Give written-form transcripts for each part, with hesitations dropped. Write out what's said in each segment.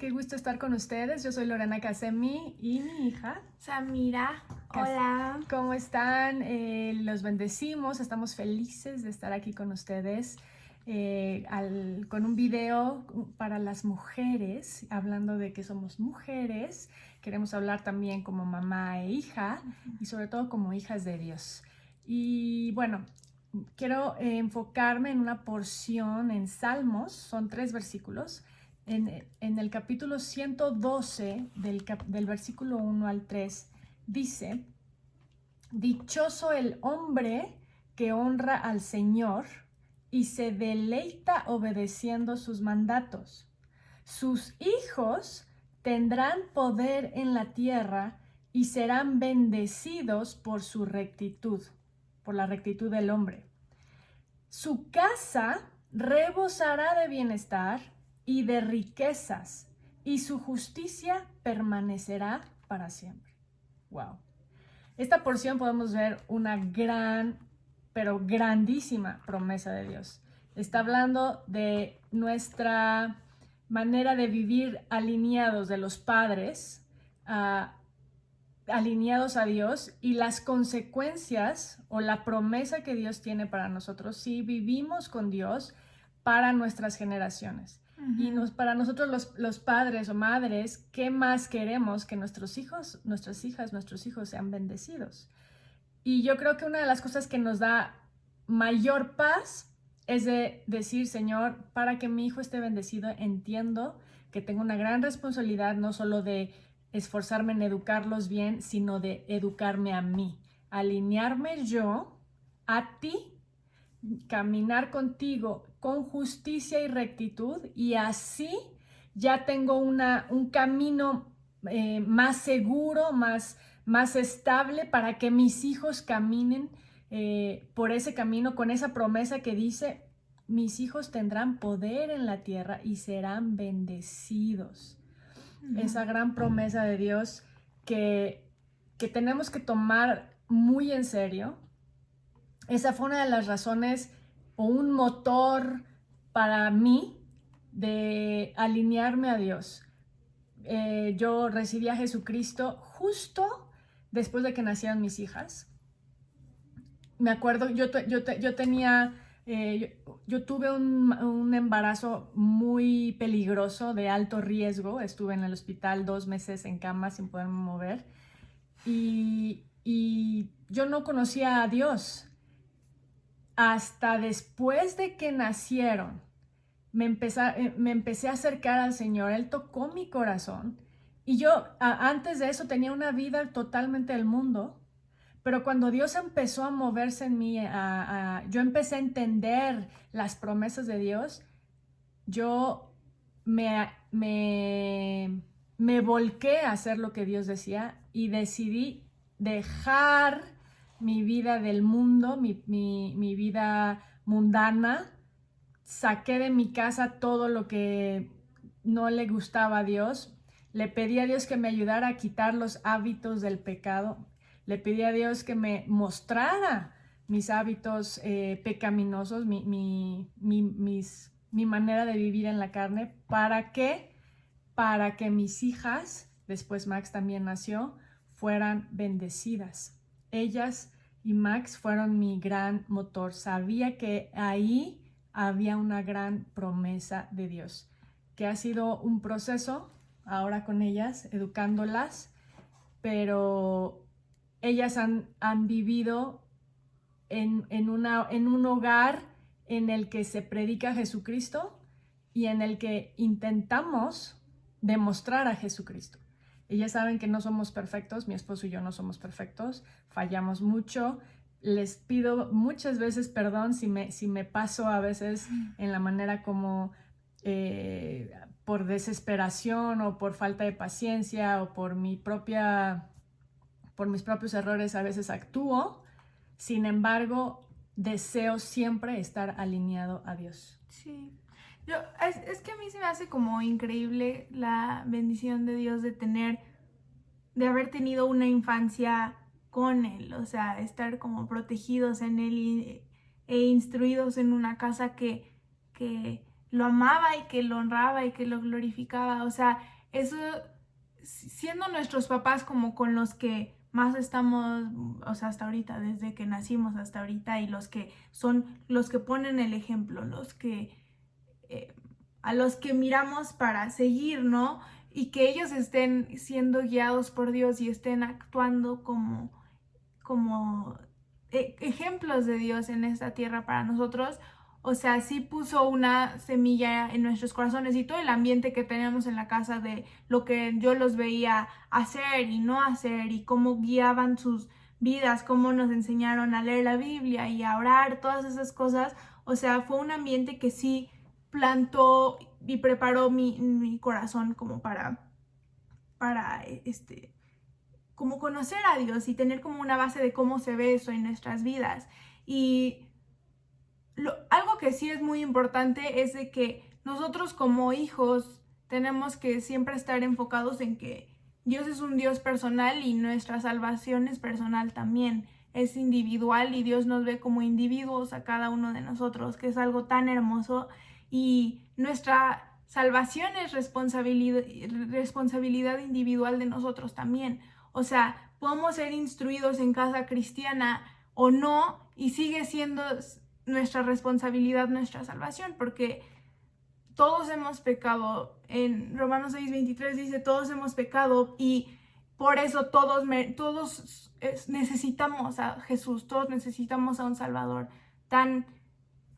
qué gusto estar con ustedes. Yo soy Lorena Casemi y mi hija Samira, hola. ¿Cómo están? Los bendecimos, estamos felices de estar aquí con ustedes con un video para las mujeres, hablando de que somos mujeres. Queremos hablar también como mamá e hija y sobre todo como hijas de Dios. Y bueno, quiero enfocarme en una porción en Salmos, son 3 versículos. En el capítulo 112, del versículo 1 al 3, dice: dichoso el hombre que honra al Señor y se deleita obedeciendo sus mandatos. Sus hijos tendrán poder en la tierra y serán bendecidos por su rectitud, por la rectitud del hombre. Su casa rebosará de bienestar y de riquezas, y su justicia permanecerá para siempre. Wow. Esta porción podemos ver una gran, pero grandísima promesa de Dios. Está hablando de nuestra manera de vivir alineados de los padres, alineados a Dios, y las consecuencias o la promesa que Dios tiene para nosotros si vivimos con Dios para nuestras generaciones. Y para nosotros los padres o madres, ¿qué más queremos? Que nuestros hijos, nuestras hijas, nuestros hijos sean bendecidos. Y yo creo que una de las cosas que nos da mayor paz es de decir: Señor, para que mi hijo esté bendecido, entiendo que tengo una gran responsabilidad, no solo de esforzarme en educarlos bien, sino de educarme a mí, alinearme yo a ti, caminar contigo con justicia y rectitud, y así ya tengo un camino más seguro, más estable, para que mis hijos caminen por ese camino, con esa promesa que dice: mis hijos tendrán poder en la tierra y serán bendecidos. Esa gran promesa de Dios que tenemos que tomar muy en serio. Esa fue una de las razones o un motor para mí de alinearme a Dios. Yo recibí a Jesucristo justo después de que nacieron mis hijas. Me acuerdo, yo tuve un embarazo muy peligroso, de alto riesgo. Estuve en el hospital 2 meses en cama sin poderme mover. Y yo no conocía a Dios. Hasta después de que nacieron, me empecé a acercar al Señor. Él tocó mi corazón. Y yo antes de eso tenía una vida totalmente del mundo. Pero cuando Dios empezó a moverse en mí, yo empecé a entender las promesas de Dios. Yo me volqué a hacer lo que Dios decía y decidí dejar mi vida del mundo, mi vida mundana. Saqué de mi casa todo lo que no le gustaba a Dios. Le pedí a Dios que me ayudara a quitar los hábitos del pecado. Le pedí a Dios que me mostrara mis hábitos pecaminosos, mi manera de vivir en la carne. ¿Para qué? Para que mis hijas, después Max también nació, fueran bendecidas. Ellas y Max fueron mi gran motor. Sabía que ahí había una gran promesa de Dios, que ha sido un proceso ahora con ellas, educándolas, pero ellas han vivido en un hogar en el que se predica a Jesucristo y en el que intentamos demostrar a Jesucristo. Ellas saben que no somos perfectos, mi esposo y yo no somos perfectos, fallamos mucho. Les pido muchas veces perdón si me paso a veces en la manera como por desesperación o por falta de paciencia o por mis propios errores a veces actúo. Sin embargo, deseo siempre estar alineado a Dios. Sí. Es que a mí se me hace como increíble la bendición de Dios de haber tenido una infancia con Él, o sea, estar como protegidos en Él e instruidos en una casa que lo amaba y que lo honraba y que lo glorificaba. O sea, eso, siendo nuestros papás como con los que más estamos, o sea, hasta ahorita, desde que nacimos hasta ahorita, y los que son los que ponen el ejemplo, a los que miramos para seguir, ¿no? Y que ellos estén siendo guiados por Dios y estén actuando como ejemplos de Dios en esta tierra para nosotros. O sea, sí puso una semilla en nuestros corazones, y todo el ambiente que teníamos en la casa de lo que yo los veía hacer y no hacer, y cómo guiaban sus vidas, cómo nos enseñaron a leer la Biblia y a orar, todas esas cosas. O sea, fue un ambiente que sí plantó y preparó mi corazón como para como conocer a Dios y tener como una base de cómo se ve eso en nuestras vidas. Y algo que sí es muy importante es de que nosotros como hijos tenemos que siempre estar enfocados en que Dios es un Dios personal y nuestra salvación es personal también. Es individual y Dios nos ve como individuos a cada uno de nosotros, que es algo tan hermoso. Y nuestra salvación es responsabilidad individual de nosotros también. O sea, podemos ser instruidos en casa cristiana o no, y sigue siendo nuestra responsabilidad, nuestra salvación, porque todos hemos pecado. En Romanos 6:23 dice, todos hemos pecado, y por eso todos necesitamos a Jesús, todos necesitamos a un Salvador tan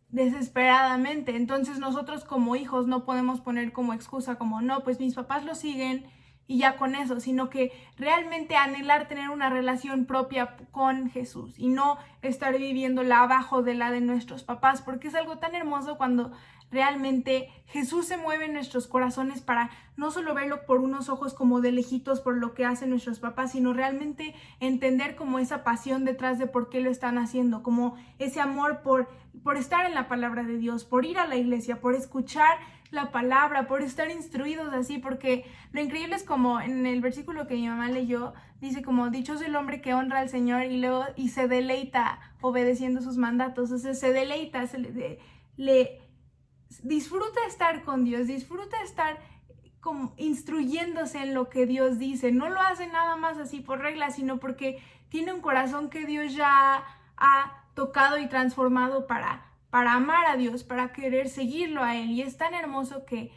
desesperadamente. Entonces nosotros como hijos no podemos poner como excusa como, no, pues mis papás lo siguen y ya con eso, sino que realmente anhelar tener una relación propia con Jesús y no estar viviéndola abajo de la de nuestros papás, porque es algo tan hermoso cuando realmente Jesús se mueve en nuestros corazones para no solo verlo por unos ojos como de lejitos por lo que hacen nuestros papás, sino realmente entender como esa pasión detrás de por qué lo están haciendo, como ese amor por estar en la palabra de Dios, por ir a la iglesia, por escuchar la palabra, por estar instruidos así, porque lo increíble es como en el versículo que mi mamá leyó, dice como, dichoso el hombre que honra al Señor y se deleita obedeciendo sus mandatos. O sea, se deleita, disfruta estar con Dios, disfruta estar como instruyéndose en lo que Dios dice. No lo hace nada más así por regla, sino porque tiene un corazón que Dios ya ha tocado y transformado para amar a Dios, para querer seguirlo a Él. Y es tan hermoso que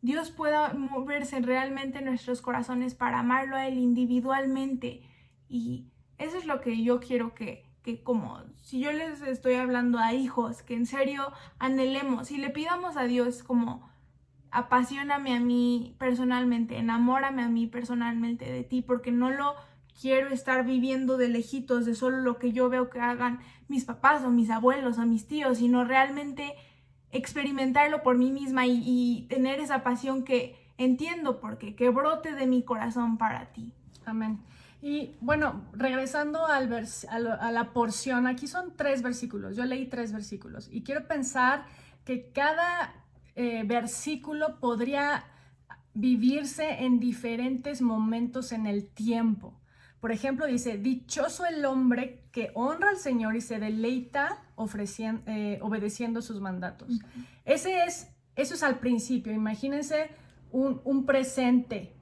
Dios pueda moverse realmente en nuestros corazones para amarlo a Él individualmente. Y eso es lo que yo quiero que como si yo les estoy hablando a hijos, que en serio anhelemos y le pidamos a Dios como, apasioname a mí personalmente, enamórame a mí personalmente de ti, porque no lo quiero estar viviendo de lejitos, de solo lo que yo veo que hagan mis papás o mis abuelos o mis tíos, sino realmente experimentarlo por mí misma y tener esa pasión que entiendo porque que brote de mi corazón para ti. Amén. Y bueno, regresando a la porción, aquí son 3 versículos, yo leí 3 versículos y quiero pensar que cada versículo podría vivirse en diferentes momentos en el tiempo. Por ejemplo, dice, dichoso el hombre que honra al Señor y se deleita obedeciendo sus mandatos. Uh-huh. Eso es al principio. Imagínense un presente.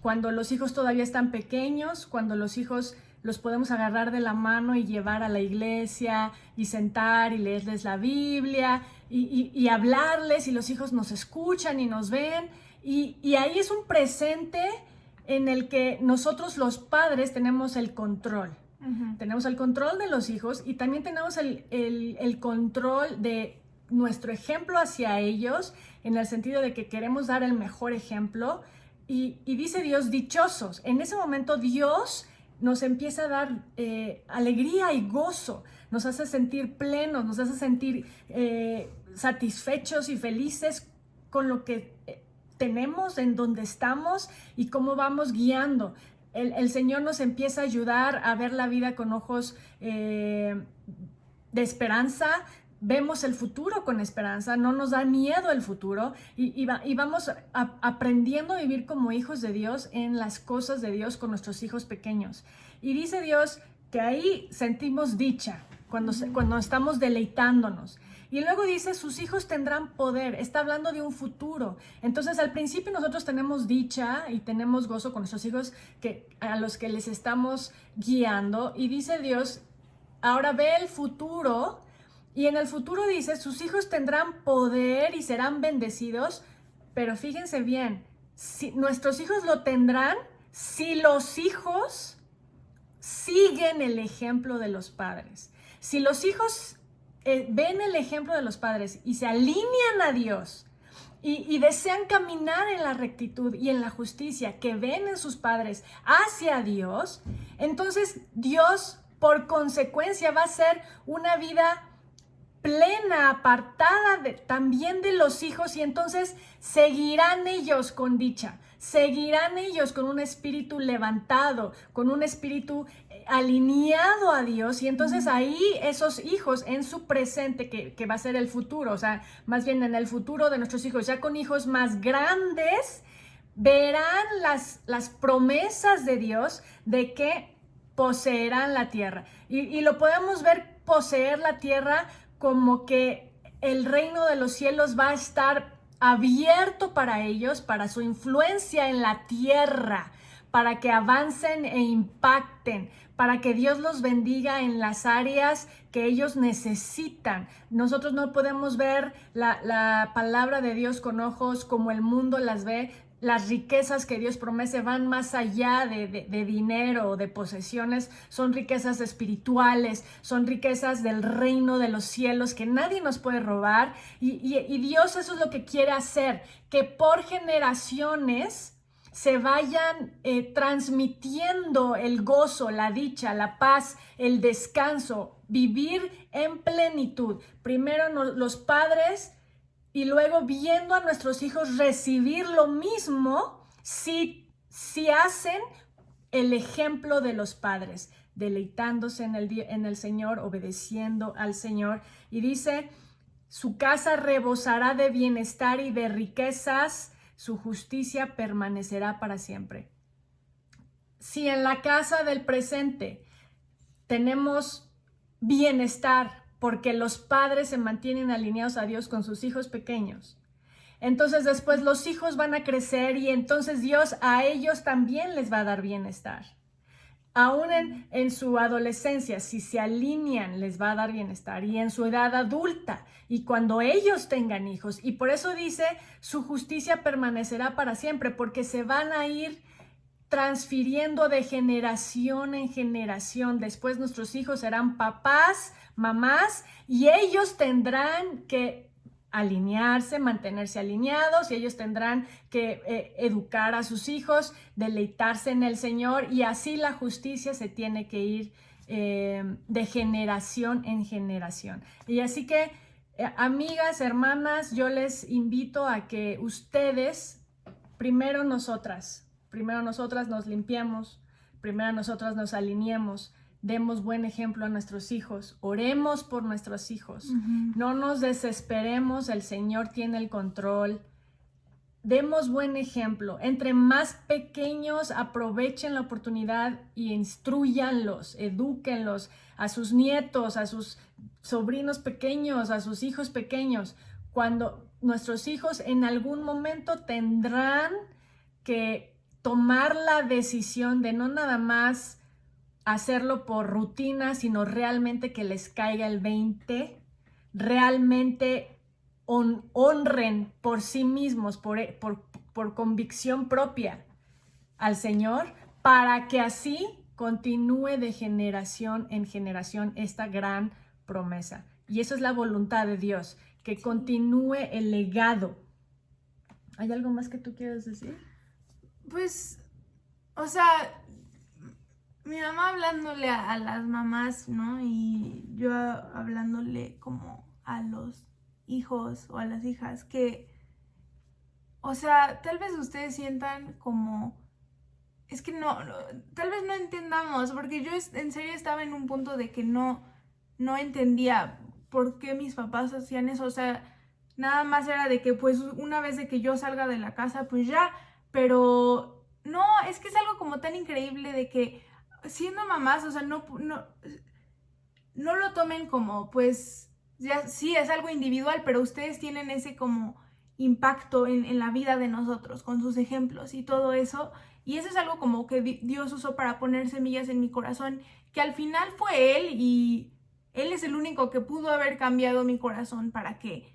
Cuando los hijos todavía están pequeños, cuando los hijos los podemos agarrar de la mano y llevar a la iglesia y sentar y leerles la Biblia y hablarles, y los hijos nos escuchan y nos ven, y ahí es un presente en el que nosotros los padres tenemos el control. Uh-huh. Tenemos el control de los hijos y también tenemos el control de nuestro ejemplo hacia ellos, en el sentido de que queremos dar el mejor ejemplo. Y dice Dios, dichosos. En ese momento Dios nos empieza a dar alegría y gozo, nos hace sentir plenos, nos hace sentir satisfechos y felices con lo que tenemos, en donde estamos y cómo vamos guiando. El Señor nos empieza a ayudar a ver la vida con ojos de esperanza. Vemos el futuro con esperanza, no nos da miedo el futuro y vamos aprendiendo a vivir como hijos de Dios en las cosas de Dios con nuestros hijos pequeños. Y dice Dios que ahí sentimos dicha cuando estamos deleitándonos. Y luego dice, sus hijos tendrán poder. Está hablando de un futuro. Entonces, al principio nosotros tenemos dicha y tenemos gozo con nuestros hijos a los que les estamos guiando. Y dice Dios, ahora ve el futuro. Y en el futuro dice, sus hijos tendrán poder y serán bendecidos. Pero fíjense bien, nuestros hijos lo tendrán si los hijos siguen el ejemplo de los padres. Si los hijos ven el ejemplo de los padres y se alinean a Dios y desean caminar en la rectitud y en la justicia que ven en sus padres hacia Dios, entonces Dios por consecuencia va a ser una vida plena, apartada también de los hijos, y entonces seguirán ellos con dicha, seguirán ellos con un espíritu levantado, con un espíritu alineado a Dios, y entonces ahí esos hijos en su presente, que va a ser el futuro, o sea, más bien en el futuro de nuestros hijos, ya con hijos más grandes, verán las promesas de Dios de que poseerán la tierra, y lo podemos ver poseer la tierra como que el reino de los cielos va a estar abierto para ellos, para su influencia en la tierra, para que avancen e impacten, para que Dios los bendiga en las áreas que ellos necesitan. Nosotros no podemos ver la palabra de Dios con ojos como el mundo las ve. Las riquezas que Dios promete van más allá de dinero o de posesiones, son riquezas espirituales, son riquezas del reino de los cielos que nadie nos puede robar, y Dios eso es lo que quiere hacer, que por generaciones se vayan transmitiendo el gozo, la dicha, la paz, el descanso, vivir en plenitud. Primero los padres, y luego viendo a nuestros hijos recibir lo mismo si hacen el ejemplo de los padres, deleitándose en el Señor, obedeciendo al Señor. Y dice, su casa rebosará de bienestar y de riquezas, su justicia permanecerá para siempre. Si en la casa del presente tenemos bienestar, porque los padres se mantienen alineados a Dios con sus hijos pequeños, entonces después los hijos van a crecer y entonces Dios a ellos también les va a dar bienestar. Aún en su adolescencia, si se alinean, les va a dar bienestar, y en su edad adulta, y cuando ellos tengan hijos. Y por eso dice, su justicia permanecerá para siempre, porque se van a ir transfiriendo de generación en generación. Después nuestros hijos serán papás, mamás, y ellos tendrán que alinearse, mantenerse alineados, y ellos tendrán que educar a sus hijos, deleitarse en el Señor, y así la justicia se tiene que ir de generación en generación. Y así que, amigas, hermanas, yo les invito a que ustedes, primero nosotras nos limpiemos, primero nosotras nos alineemos, demos buen ejemplo a nuestros hijos, oremos por nuestros hijos, no nos desesperemos, el Señor tiene el control, demos buen ejemplo. Entre más pequeños, aprovechen la oportunidad y instruyanlos, edúquenlos, a sus nietos, a sus sobrinos pequeños, a sus hijos pequeños. Cuando nuestros hijos en algún momento tendrán que tomar la decisión de no nada más hacerlo por rutina, sino realmente que les caiga el 20, realmente honren por sí mismos, por convicción propia al Señor, para que así continúe de generación en generación esta gran promesa. Y eso es la voluntad de Dios, que continúe el legado. ¿Hay algo más que tú quieras decir? Pues, o sea, mi mamá hablándole a las mamás, ¿no? Y yo hablándole como a los hijos o a las hijas, que, o sea, tal vez ustedes sientan como, es que tal vez no entendamos, porque yo en serio estaba en un punto de que no entendía por qué mis papás hacían eso. O sea, nada más era de que pues una vez de que yo salga de la casa, pues ya. Pero no, es que es algo como tan increíble de que siendo mamás, o sea, no lo tomen como, pues, ya sí es algo individual, pero ustedes tienen ese como impacto en la vida de nosotros, con sus ejemplos y todo eso. Y eso es algo como que Dios usó para poner semillas en mi corazón, que al final fue Él, y Él es el único que pudo haber cambiado mi corazón para que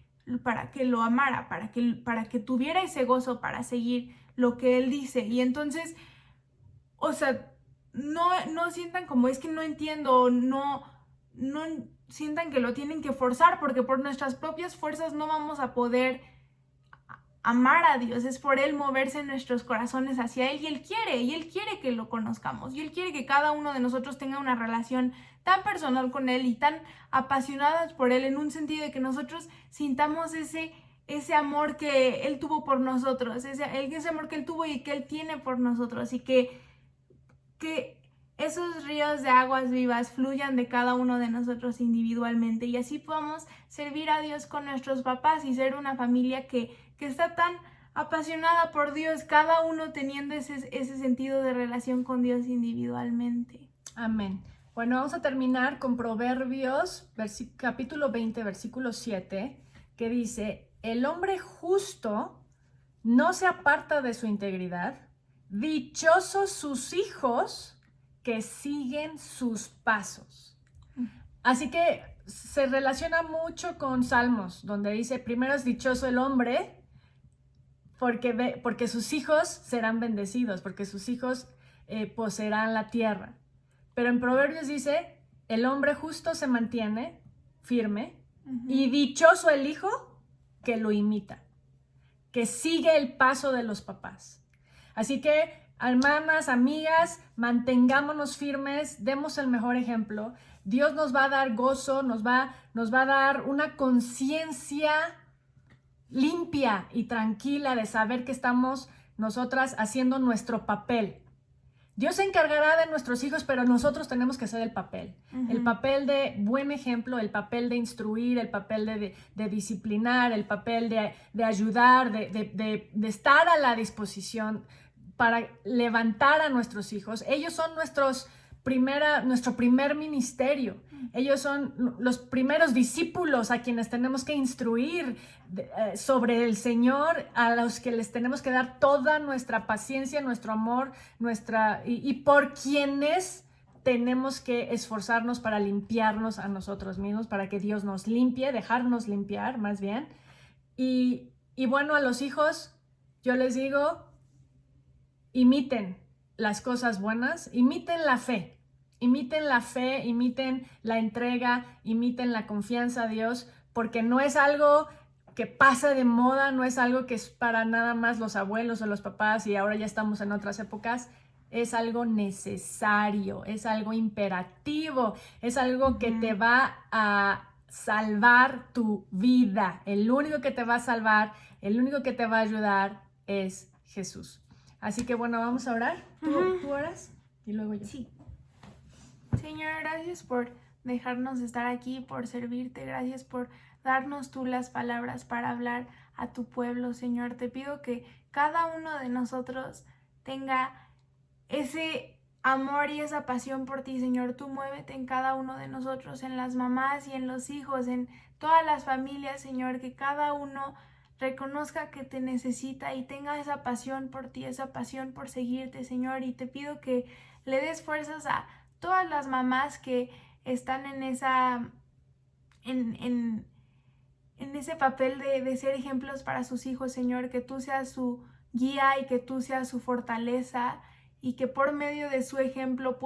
lo amara, para que tuviera ese gozo para seguir lo que Él dice. Y entonces, o sea, no sientan como es que no entiendo, no sientan que lo tienen que forzar, porque por nuestras propias fuerzas no vamos a poder amar a Dios. Es por Él moverse en nuestros corazones hacia Él, y Él quiere que lo conozcamos, y Él quiere que cada uno de nosotros tenga una relación tan personal con Él y tan apasionadas por Él, en un sentido de que nosotros sintamos ese amor que Él tuvo por nosotros, ese amor que Él tuvo y que Él tiene por nosotros, y que esos ríos de aguas vivas fluyan de cada uno de nosotros individualmente, y así podamos servir a Dios con nuestros papás y ser una familia que está tan apasionada por Dios, cada uno teniendo ese sentido de relación con Dios individualmente. Amén. Bueno, vamos a terminar con Proverbios, capítulo 20, versículo 7, que dice: el hombre justo no se aparta de su integridad, dichosos sus hijos que siguen sus pasos. Así que se relaciona mucho con Salmos, donde dice: primero es dichoso el hombre porque sus hijos serán bendecidos, porque sus hijos poseerán la tierra. Pero en Proverbios dice: el hombre justo se mantiene firme, y dichoso el hijo que lo imita, que sigue el paso de los papás. Así que, hermanas, amigas, mantengámonos firmes, demos el mejor ejemplo. Dios nos va a dar gozo, nos va a dar una conciencia limpia y tranquila de saber que estamos nosotras haciendo nuestro papel. Dios se encargará de nuestros hijos, pero nosotros tenemos que hacer el papel. El papel de buen ejemplo, el papel de instruir, el papel de disciplinar, el papel de ayudar, de estar a la disposición para levantar a nuestros hijos. Ellos son nuestro primer ministerio. Ellos son los primeros discípulos a quienes tenemos que instruir sobre el Señor, a los que les tenemos que dar toda nuestra paciencia, nuestro amor, y por quienes tenemos que esforzarnos para limpiarnos a nosotros mismos, para que Dios nos limpie, dejarnos limpiar más bien. Y bueno, a los hijos yo les digo: imiten las cosas buenas, imiten la fe, imiten la entrega, imiten la confianza a Dios, porque no es algo que pasa de moda, no es algo que es para nada más los abuelos o los papás y ahora ya estamos en otras épocas. Es algo necesario, es algo imperativo, es algo que te va a salvar tu vida. El único que te va a salvar, el único que te va a ayudar es Jesús. Así que bueno, vamos a orar. ¿Tú oras? Y luego yo. Sí. Señor, gracias por dejarnos estar aquí, por servirte. Gracias por darnos tú las palabras para hablar a tu pueblo, Señor. Te pido que cada uno de nosotros tenga ese amor y esa pasión por ti, Señor. Tú muévete en cada uno de nosotros, en las mamás y en los hijos, en todas las familias, Señor, que cada uno reconozca que te necesita y tenga esa pasión por ti, esa pasión por seguirte, Señor. Y te pido que le des fuerzas a todas las mamás que están en ese papel de ser ejemplos para sus hijos, Señor. Que tú seas su guía y que tú seas su fortaleza, y que por medio de su ejemplo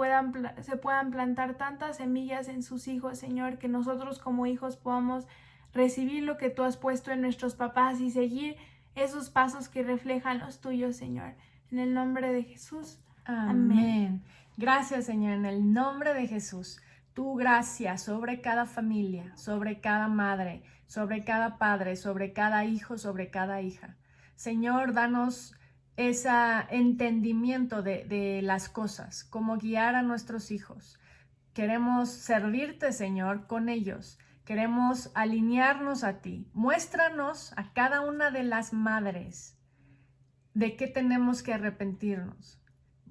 se puedan plantar tantas semillas en sus hijos, Señor, que nosotros como hijos podamos recibir lo que tú has puesto en nuestros papás y seguir esos pasos que reflejan los tuyos, Señor. En el nombre de Jesús. Amén. Gracias, Señor, en el nombre de Jesús. Tu gracia sobre cada familia, sobre cada madre, sobre cada padre, sobre cada hijo, sobre cada hija. Señor, danos ese entendimiento de las cosas, cómo guiar a nuestros hijos. Queremos servirte, Señor, con ellos. Queremos alinearnos a ti. Muéstranos a cada una de las madres de qué tenemos que arrepentirnos.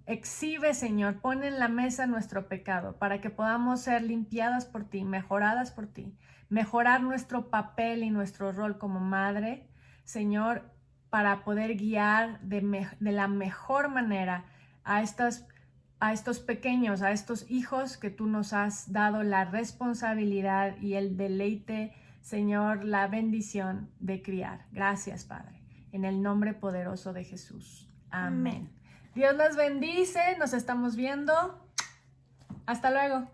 exhibe, Señor, pon en la mesa nuestro pecado para que podamos ser limpiadas por ti, mejoradas por ti, mejorar nuestro papel y nuestro rol como madre, Señor, para poder guiar de la mejor manera a estos pequeños, a estos hijos que tú nos has dado la responsabilidad y el deleite, Señor, la bendición de criar. Gracias, Padre, en el nombre poderoso de Jesús. Amén. Dios los bendice, nos estamos viendo. Hasta luego.